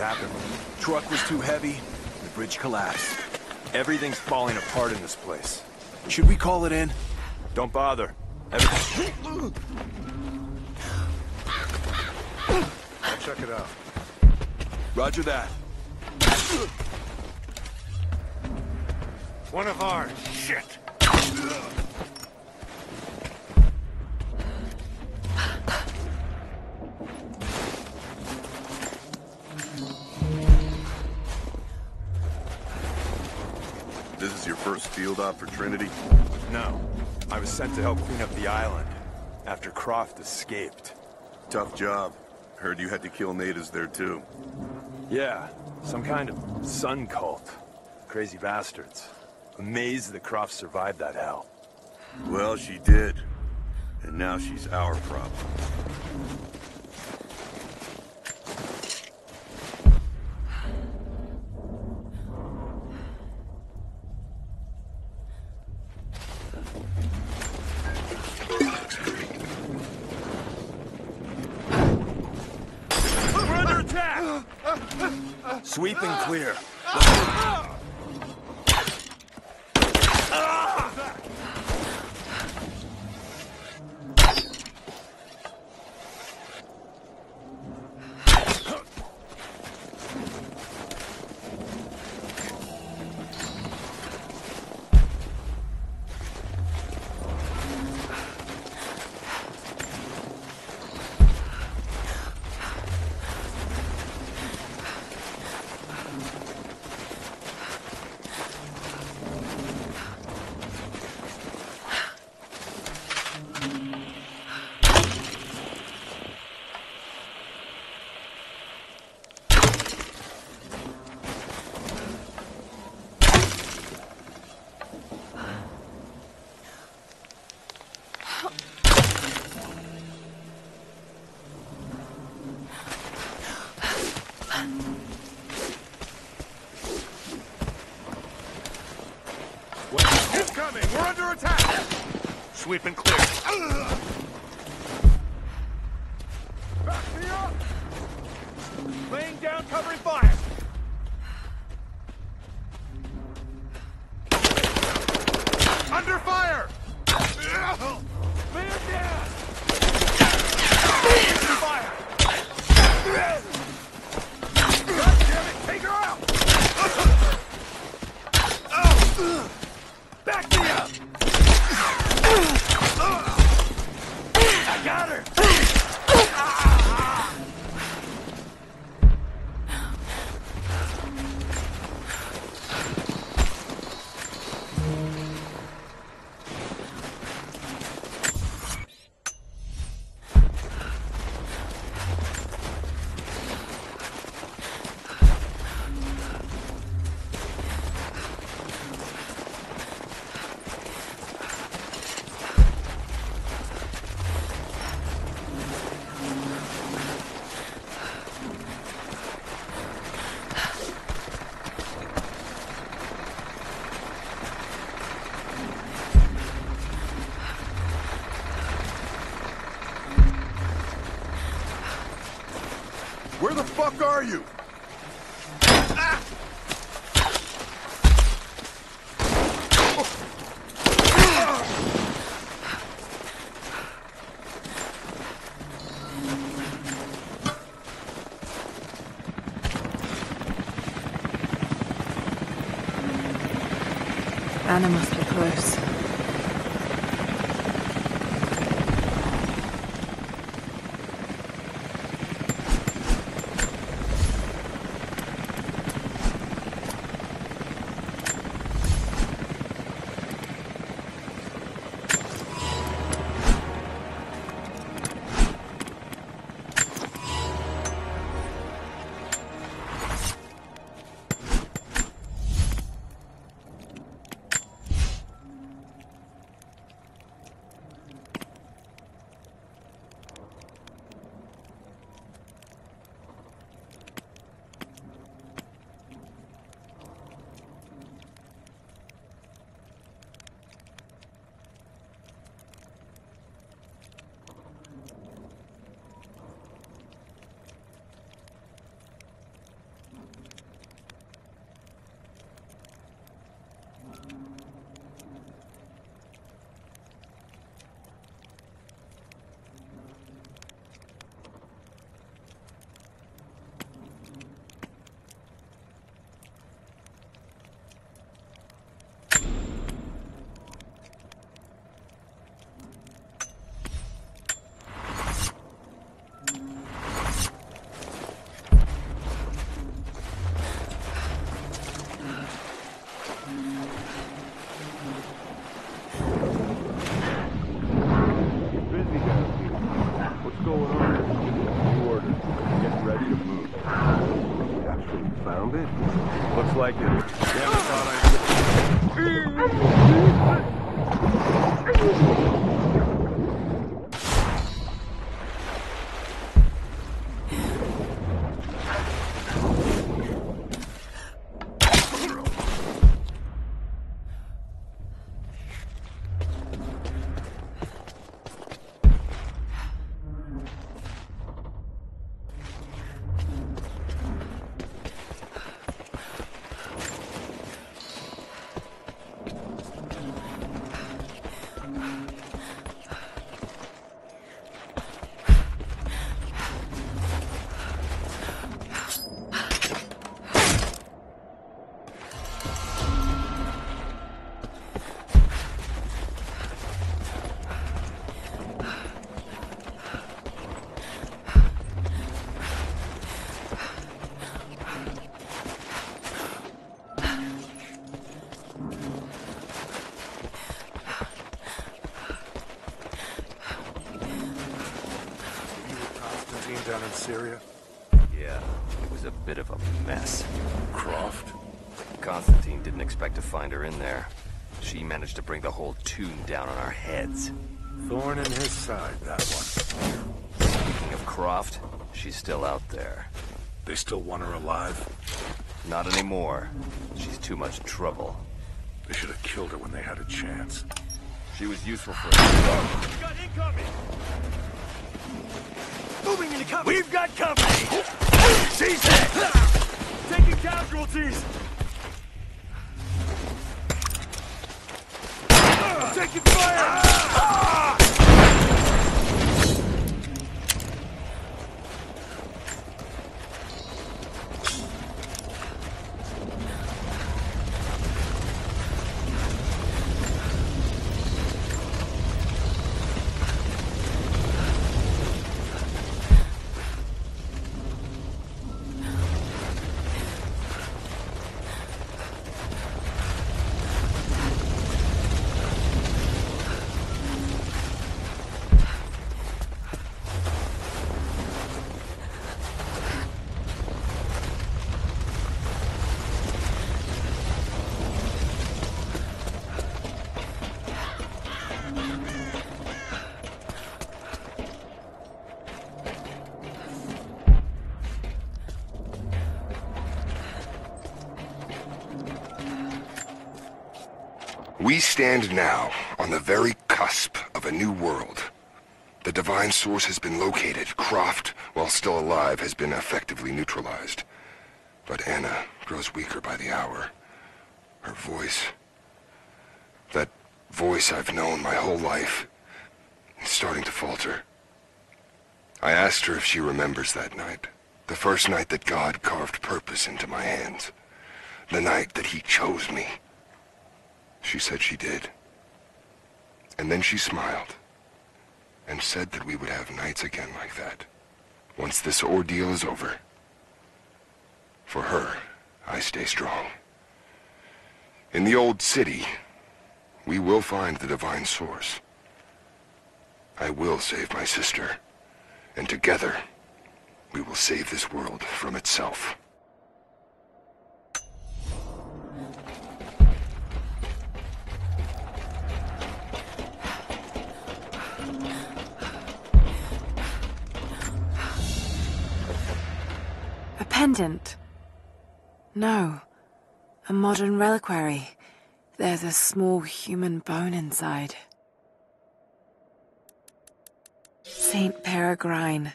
happened. Truck was too heavy, the bridge collapsed. Everything's falling apart in this place. Should we call it in? Don't bother. I'll check it out. Roger that. One of ours. Shit! This is your first field op for Trinity? No. I was sent to help clean up the island after Croft escaped. Tough job. Heard you had to kill natives there too. Yeah, some kind of sun cult. Crazy bastards. Amazed that Croft survived that hell. Well, she did. And now she's our problem. We're under attack! Sweep and clear. Incoming! We're under attack! Sweep and clear. Back me up! Laying down covering fire! Under fire! Man down! Fire! God damn it! Take her out! Back me up! I got her! Where the fuck are you? Anna must be close. like it. Damn, I thought down in Syria? Yeah, it was a bit of a mess. Croft? Constantine didn't expect to find her in there. She managed to bring the whole tune down on our heads. Thorn in his side, that one. Speaking of Croft, she's still out there. They still want her alive? Not anymore. She's too much trouble. They should have killed her when they had a chance. She was useful for We got incoming! moving into cover! We've got company! She's hit! Taking casualties! Taking fire! We stand now on the very cusp of a new world. The divine source has been located. Croft, while still alive, has been effectively neutralized. But Anna grows weaker by the hour. Her voice, that voice I've known my whole life, is starting to falter. I asked her if she remembers that night. The first night that God carved purpose into my hands. The night that he chose me. She said she did. And then she smiled and said that we would have nights again like that, once this ordeal is over. For her, I stay strong. In the old city, we will find the divine source. I will save my sister, and together, we will save this world from itself. A pendant? No. A modern reliquary. There's a small human bone inside. Saint Peregrine,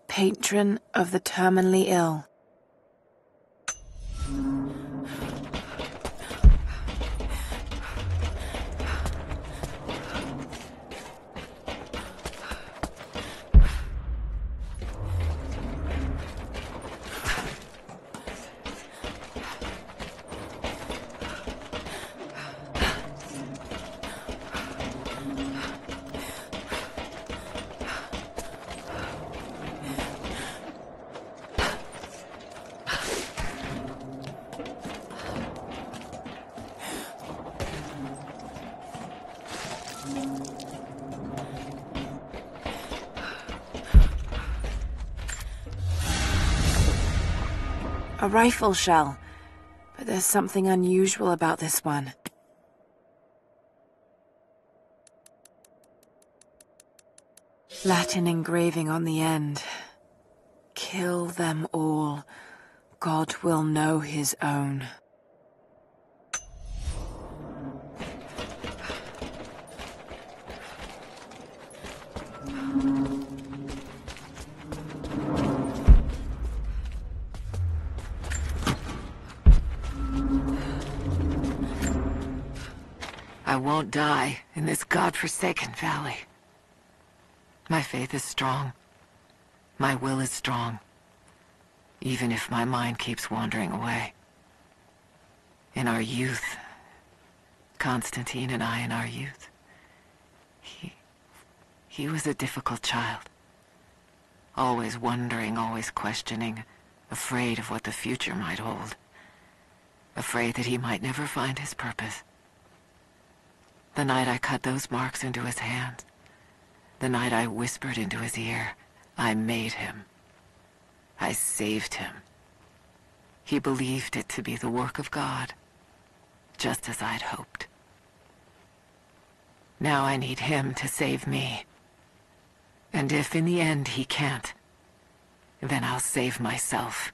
patron of the terminally ill. A rifle shell. There's something unusual about this one. Latin engraving on the end. Kill them all. God will know his own. I won't die in this godforsaken valley. My faith is strong. My will is strong. Even if my mind keeps wandering away. In our youth, Constantine and I in our youth, he was a difficult child. Always wondering, always questioning, afraid of what the future might hold. Afraid that he might never find his purpose. The night I cut those marks into his hand, the night I whispered into his ear, I made him. I saved him. He believed it to be the work of God, just as I'd hoped. Now I need him to save me. And if in the end he can't, then I'll save myself.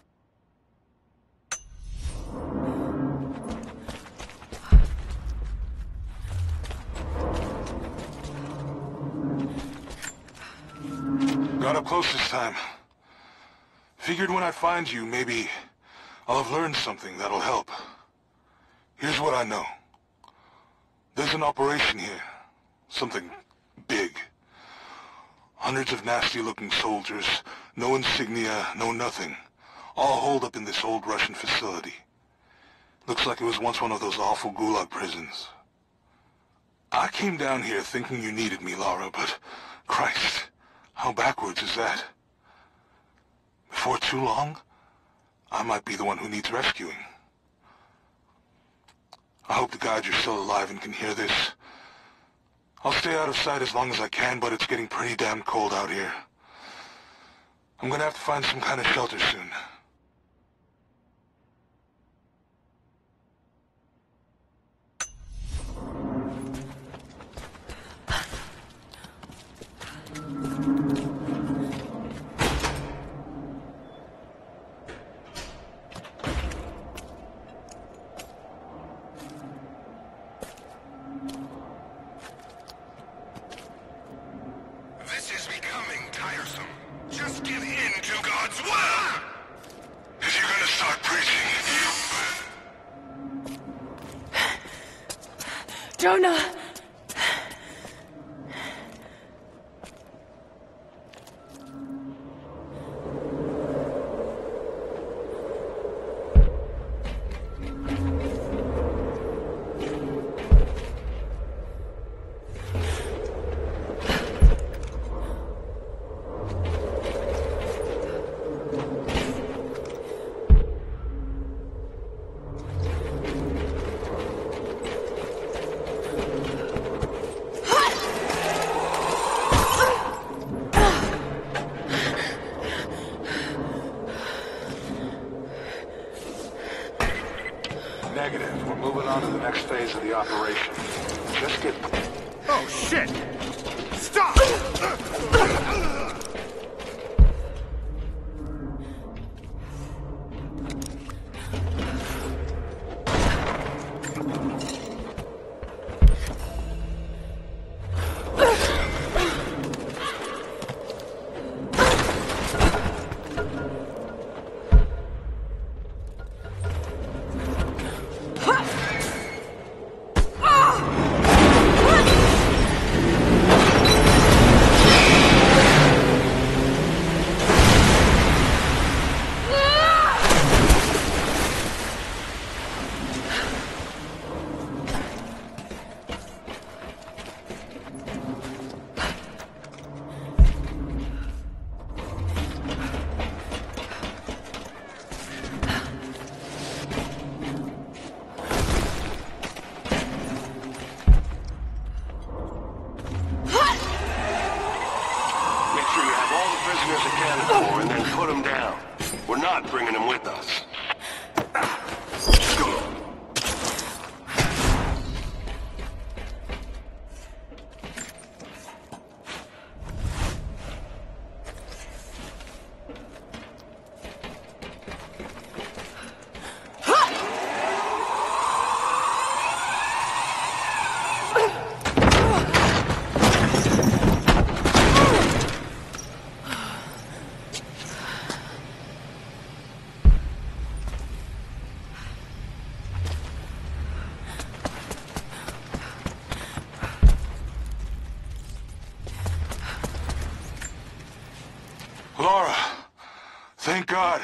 Got up close this time. Figured when I find you, maybe I'll have learned something that'll help. Here's what I know. There's an operation here. Something big. Hundreds of nasty-looking soldiers, no insignia, no nothing. All holed up in this old Russian facility. Looks like it was once one of those awful gulag prisons. I came down here thinking you needed me, Lara, but Christ, how backwards is that? Before too long, I might be the one who needs rescuing. I hope to God you're still alive and can hear this. I'll stay out of sight as long as I can, but it's getting pretty damn cold out here. I'm gonna have to find some kind of shelter soon. Jonah! Negative. We're moving on to the next phase of the operation. Just get... Oh, shit! Stop! Put him down. We're not bringing him with us. Let's go. Thank God.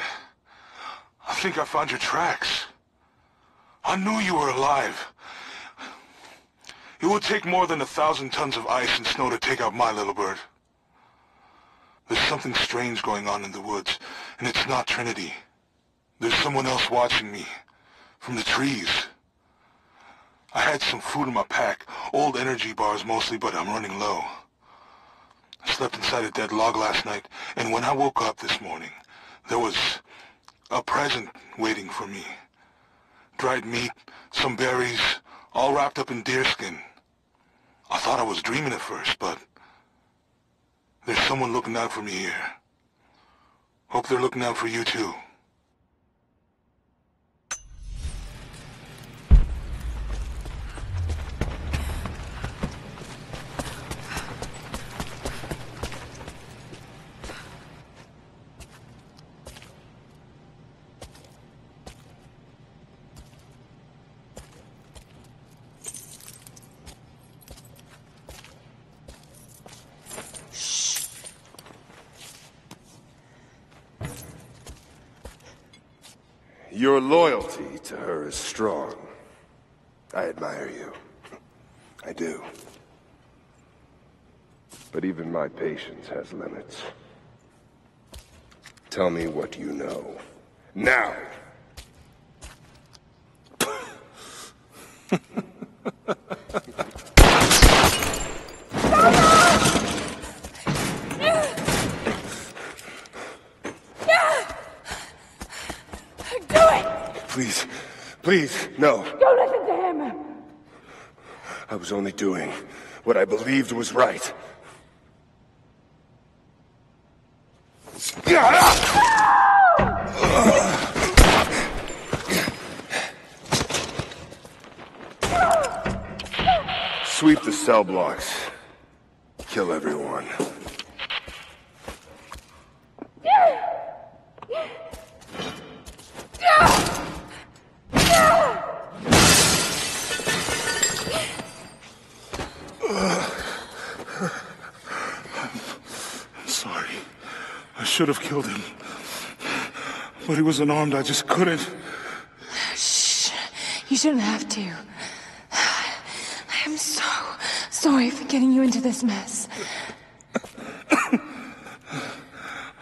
I think I found your tracks. I knew you were alive. It would take more than 1,000 tons of ice and snow to take out my little bird. There's something strange going on in the woods, and it's not Trinity. There's someone else watching me, from the trees. I had some food in my pack, old energy bars mostly, but I'm running low. I slept inside a dead log last night, and when I woke up this morning, there was a present waiting for me. Dried meat, some berries, all wrapped up in deerskin. I thought I was dreaming at first, but there's someone looking out for me here. Hope they're looking out for you too. Your loyalty to her is strong. I admire you. I do. But even my patience has limits. Tell me what you know. Now! Please, please, no. Don't listen to him! I was only doing what I believed was right. Sweep the cell blocks. Kill everyone. I should have killed him. But he was unarmed, I just couldn't. Shh. You shouldn't have to. I am so sorry for getting you into this mess. I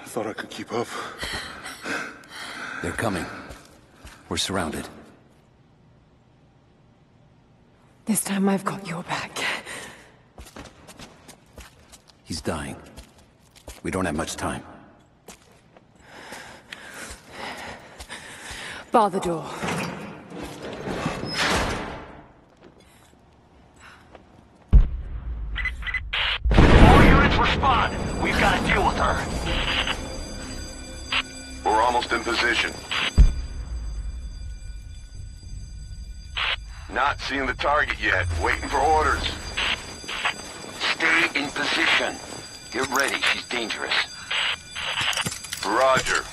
thought I could keep up. They're coming. We're surrounded. This time I've got your back. He's dying. We don't have much time. Bar the door. All units respond. We've got to deal with her. We're almost in position. Not seeing the target yet. Waiting for orders. Stay in position. Get ready. She's dangerous. Roger.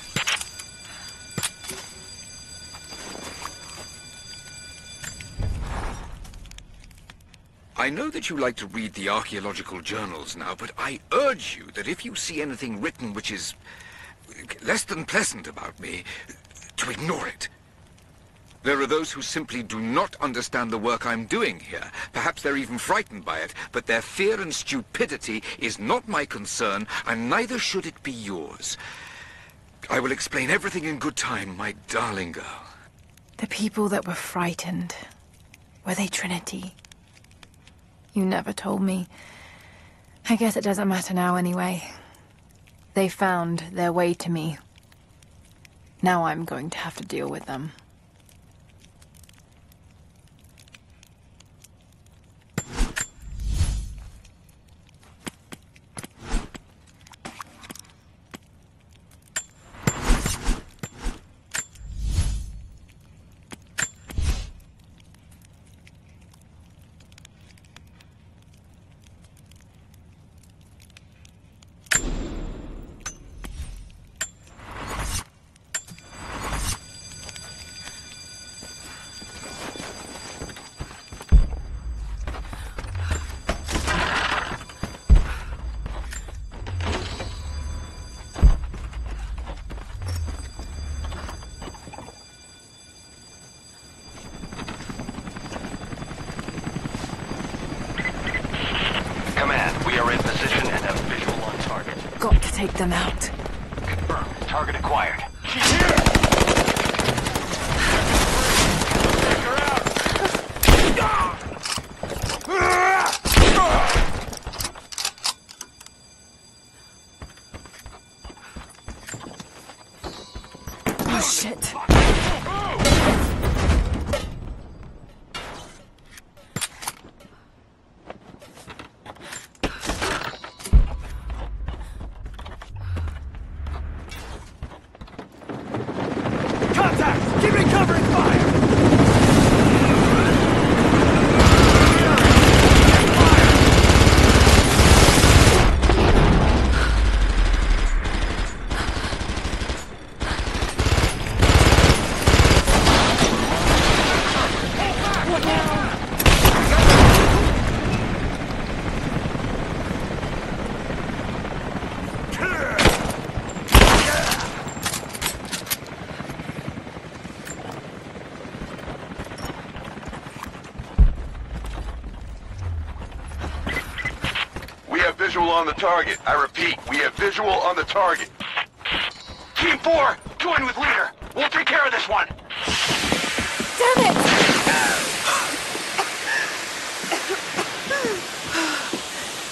I know that you like to read the archaeological journals now, but I urge you that if you see anything written which is less than pleasant about me, to ignore it. There are those who simply do not understand the work I'm doing here. Perhaps they're even frightened by it, but their fear and stupidity is not my concern, and neither should it be yours. I will explain everything in good time, my darling girl. The people that were frightened, were they Trinity? You never told me. I guess it doesn't matter now anyway. They found their way to me. Now I'm going to have to deal with them. got to take them out. Confirmed. Target acquired. She's here! Take her out! Oh, shit. Contact! Keep it covering fire! We have visual on the target. I repeat, we have visual on the target. Team 4, join with leader. We'll take care of this one. Damn it!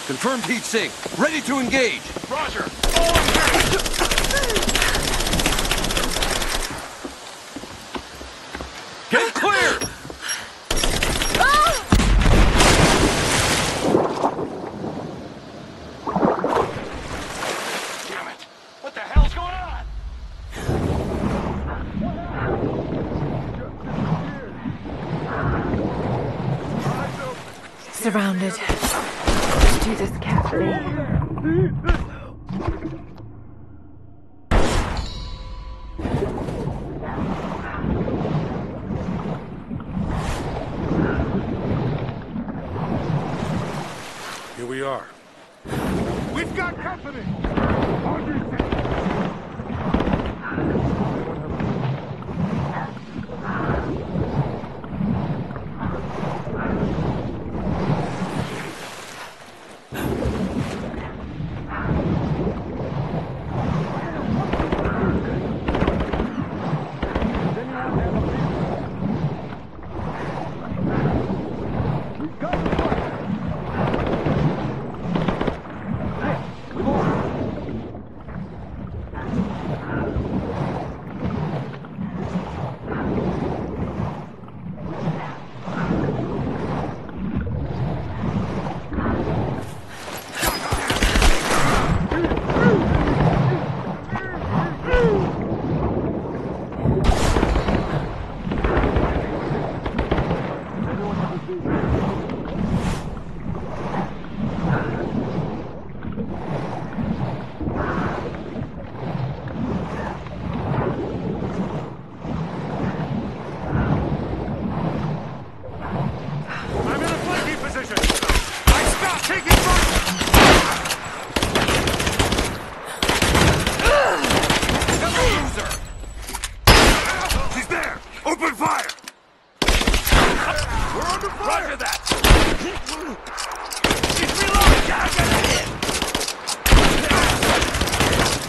Confirmed heat sink. Ready to engage. Roger. Get clear! Damn it. What the hell's going on? Surrounded. Let's do this carefully. Here we are. We've got company!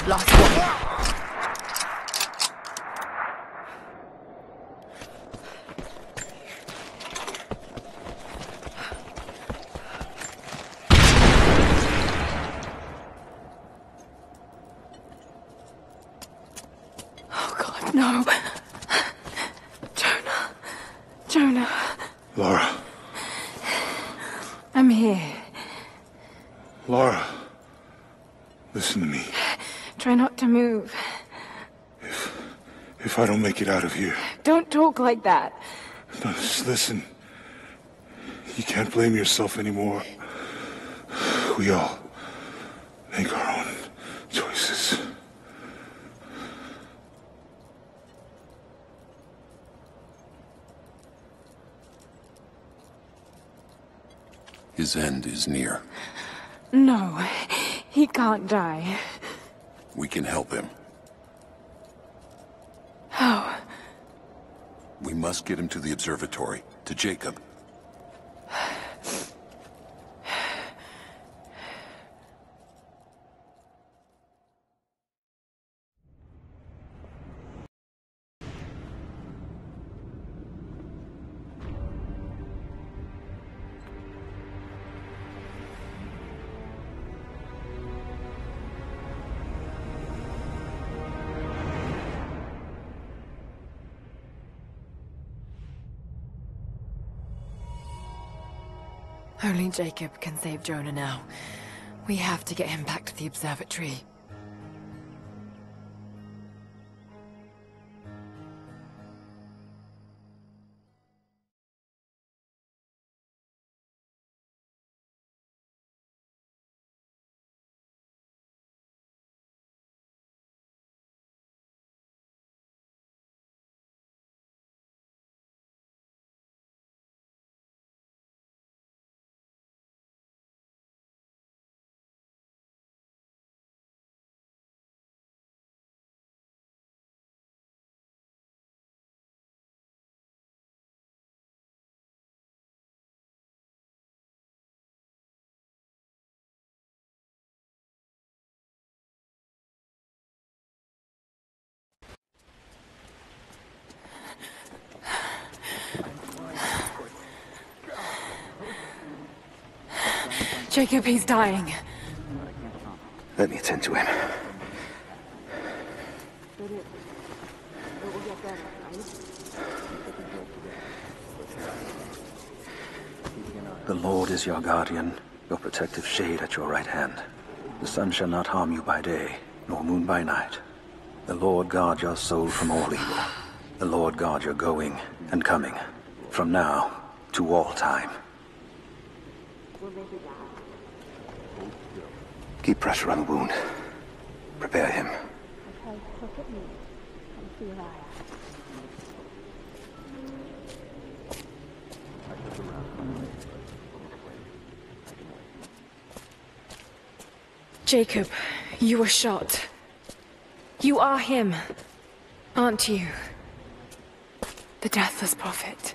Lost one. Oh God, no. Jonah. Laura. I'm here. Laura. Listen to me. Try not to move. If I don't make it out of here... Don't talk like that. No, just listen. You can't blame yourself anymore. We all make our own choices. His end is near. No, he can't die. We can help him. How? We must get him to the observatory, to Jacob. Only Jacob can save Jonah now. We have to get him back to the observatory. Jacob, he's dying. Let me attend to him. The Lord is your guardian, your protective shade at your right hand. The sun shall not harm you by day, nor moon by night. The Lord guard your soul from all evil. The Lord guard your going and coming, from now to all time. Keep pressure on the wound. Prepare him. Okay, look at me. Come see your eye. Jacob, you were shot. You are him, aren't you? The Deathless Prophet.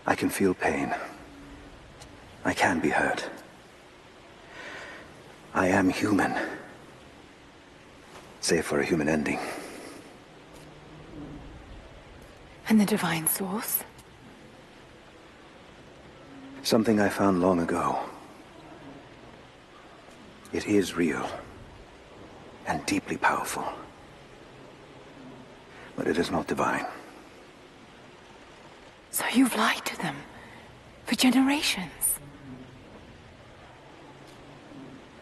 I can feel pain. I can be hurt. I am human. Save for a human ending. And the Divine Source? Something I found long ago. It is real. And deeply powerful. But it is not divine. So you've lied to them. For generations.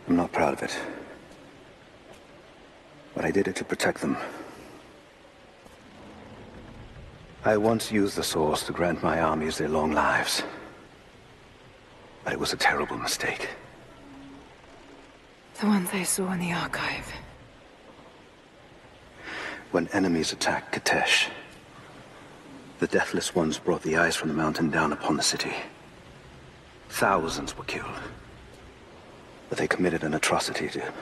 I'm not proud of it. But I did it to protect them. I once used the Source to grant my armies their long lives. But it was a terrible mistake. The ones I saw in the archive. When enemies attacked Katesh, the Deathless Ones brought the ice from the mountain down upon the city. Thousands were killed. But they committed an atrocity to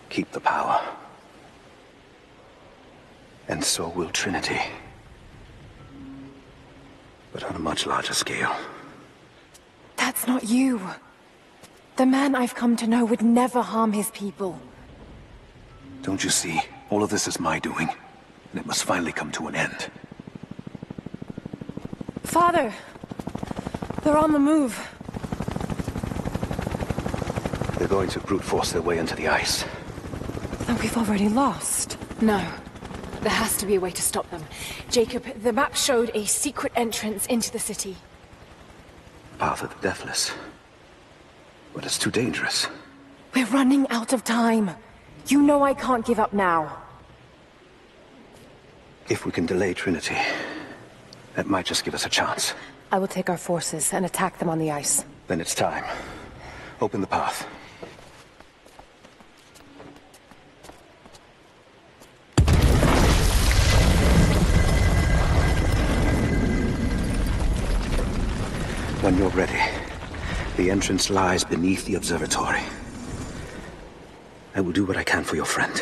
keep the power. And so will Trinity. But on a much larger scale. That's not you. The man I've come to know would never harm his people. Don't you see? All of this is my doing. And it must finally come to an end. Father! They're on the move. They're going to brute force their way into the ice. Then we've already lost. No. There has to be a way to stop them. Jacob, the map showed a secret entrance into the city. Path of the Deathless. But it's too dangerous. We're running out of time. You know I can't give up now. If we can delay Trinity, that might just give us a chance. I will take our forces and attack them on the ice. Then it's time. Open the path. When you're ready, the entrance lies beneath the observatory. I will do what I can for your friend.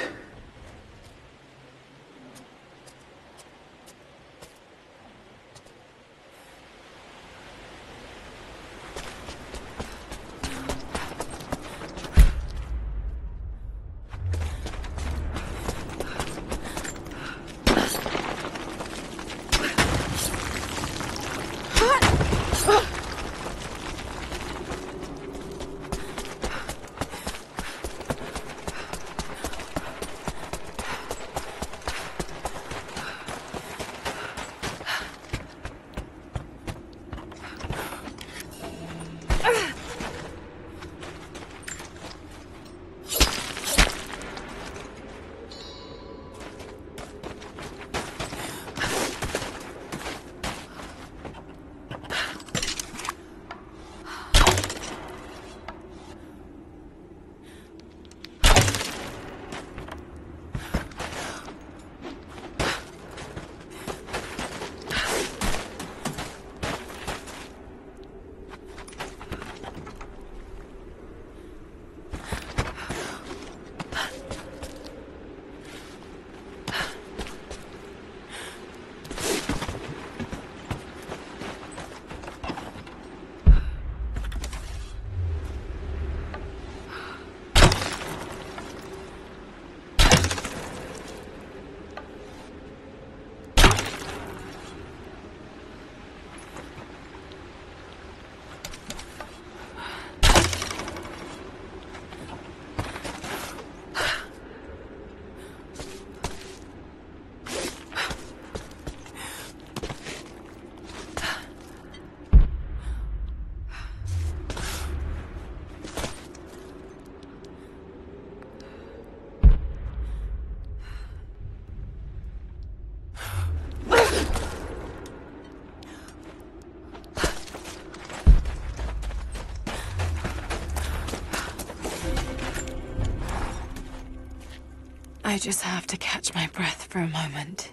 I just have to catch my breath for a moment.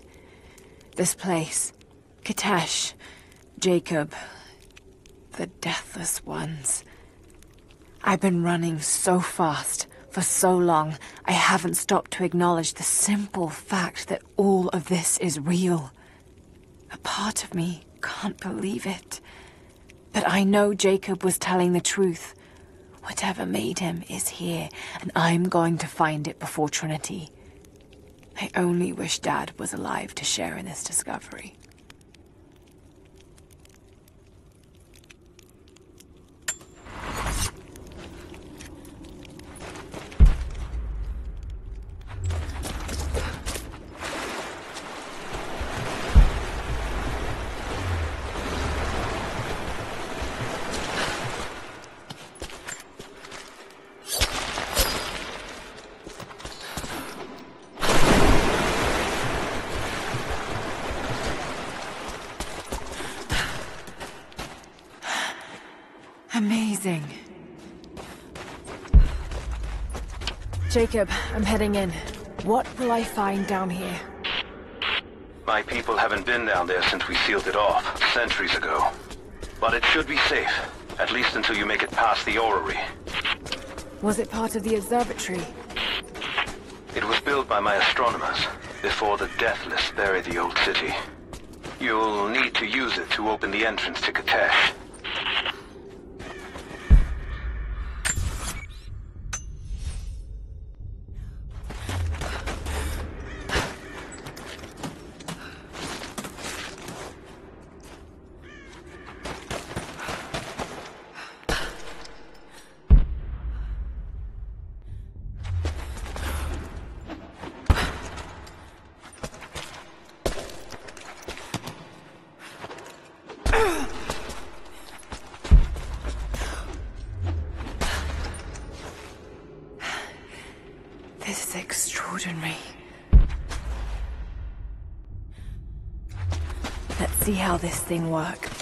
This place, Kitesh, Jacob, the Deathless Ones. I've been running so fast for so long, I haven't stopped to acknowledge the simple fact that all of this is real. A part of me can't believe it. But I know Jacob was telling the truth. Whatever made him is here, and I'm going to find it before Trinity. I only wish Dad was alive to share in this discovery. Amazing. Jacob, I'm heading in. What will I find down here? My people haven't been down there since we sealed it off, centuries ago. But it should be safe, at least until you make it past the orrery. Was it part of the observatory? It was built by my astronomers, before the Deathless buried the old city. You'll need to use it to open the entrance to Kitesh. This is extraordinary. Let's see how this thing works.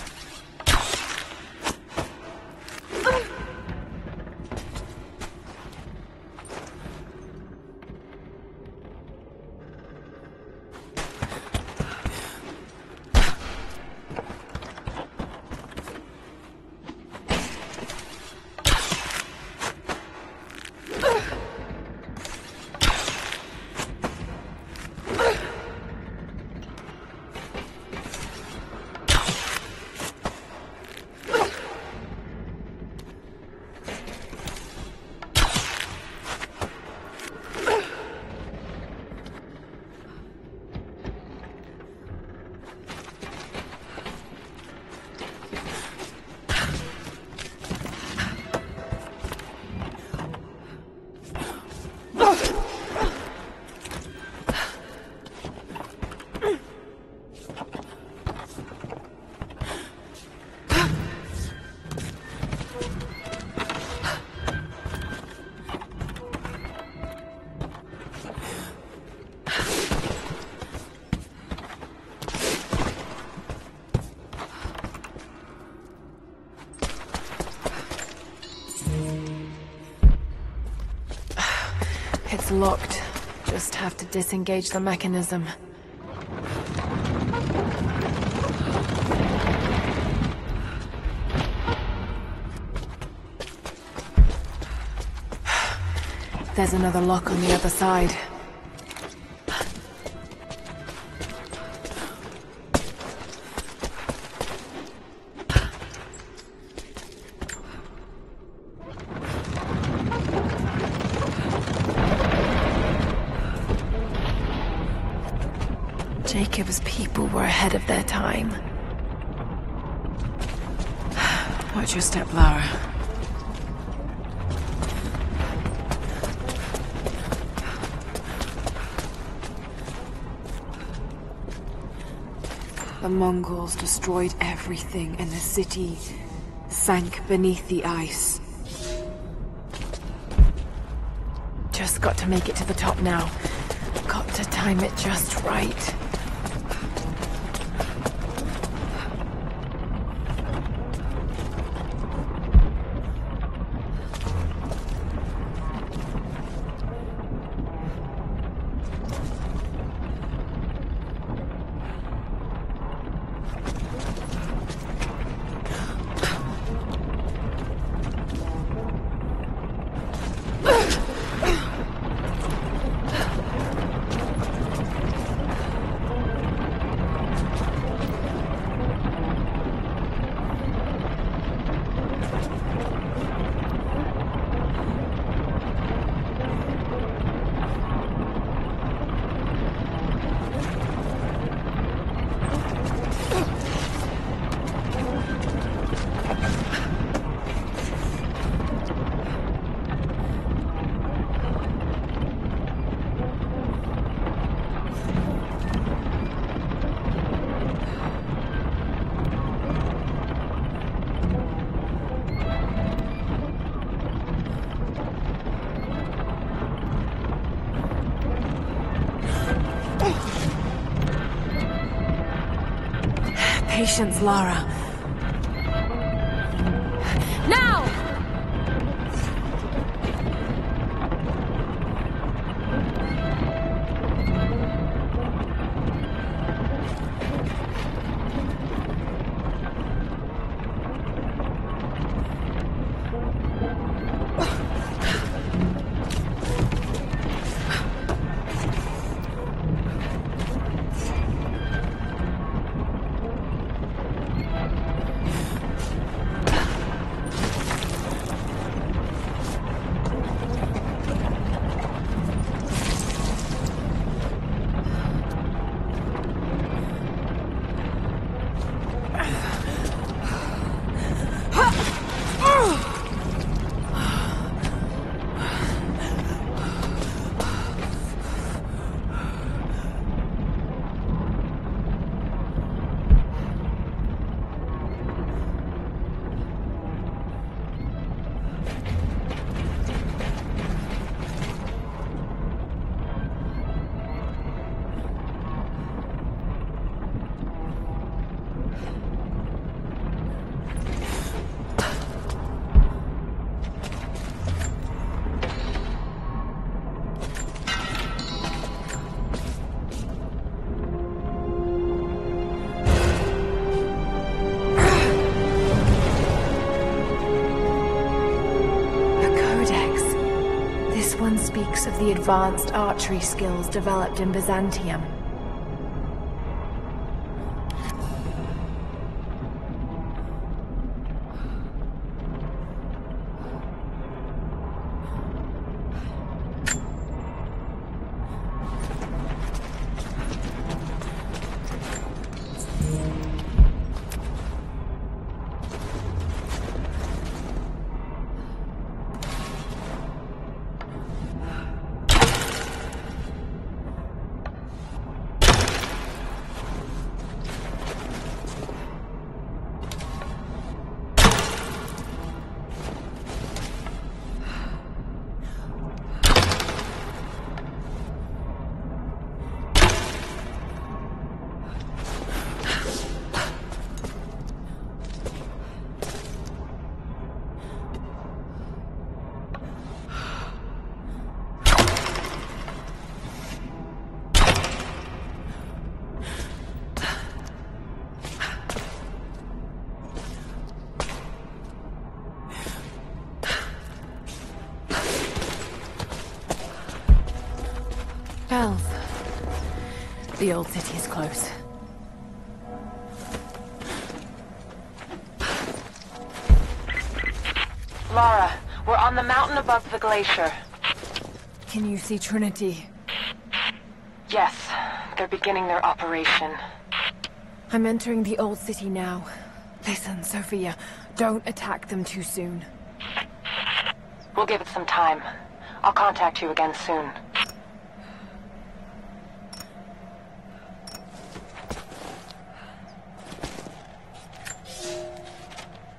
It's locked. Just have to disengage the mechanism. There's another lock on the other side. Jacob's people were ahead of their time. Watch your step, Lara. The Mongols destroyed everything, and the city sank beneath the ice. Just got to make it to the top now. Got to time it just right. Patience, Lara. Now! Speaks of the advanced archery skills developed in Byzantium. Bells. The old city is close. Lara, we're on the mountain above the glacier. Can you see Trinity? Yes, they're beginning their operation. I'm entering the old city now. Listen, Sophia, don't attack them too soon. We'll give it some time. I'll contact you again soon.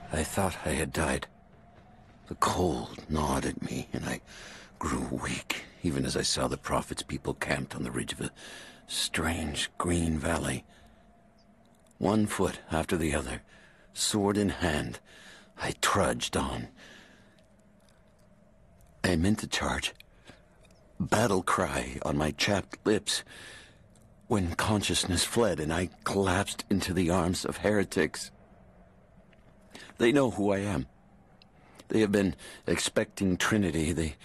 I thought I had died. The cold gnawed at me, and I grew weak, even as I saw the Prophet's people camped on the ridge of a strange green valley. One foot after the other, sword in hand, I trudged on. I meant to charge, battle cry on my chapped lips, when consciousness fled and I collapsed into the arms of heretics. They know who I am. They have been expecting Trinity. They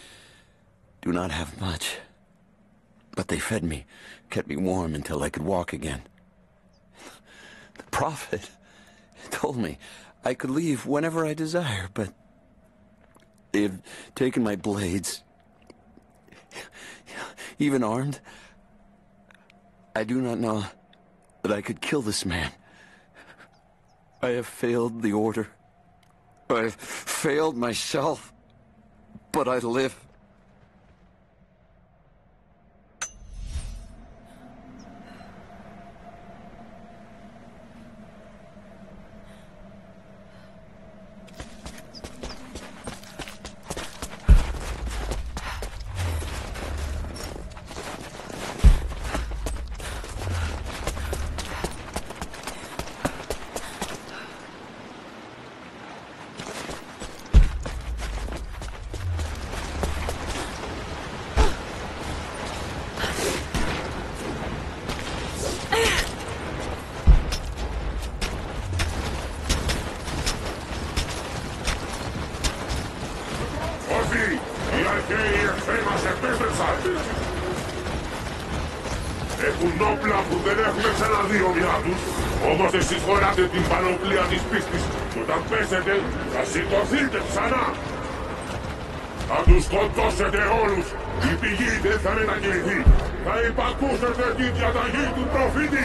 do not have much. But they fed me, kept me warm until I could walk again. The Prophet told me I could leave whenever I desire, but they have taken my blades. Even armed, I do not know that I could kill this man. I have failed the order. I have failed myself, but I live. δεν έχουμε ξαναδεί ομοιά τους. Όμως εσείς χωράτε την πανοπλία της πίστης και όταν πέσετε θα σηκωθείτε ξανά. Θα τους σκοτώσετε όλους. Η πηγή δεν θα μετακινηθεί. Θα υπακούσετε την διαταγή του προφήτη.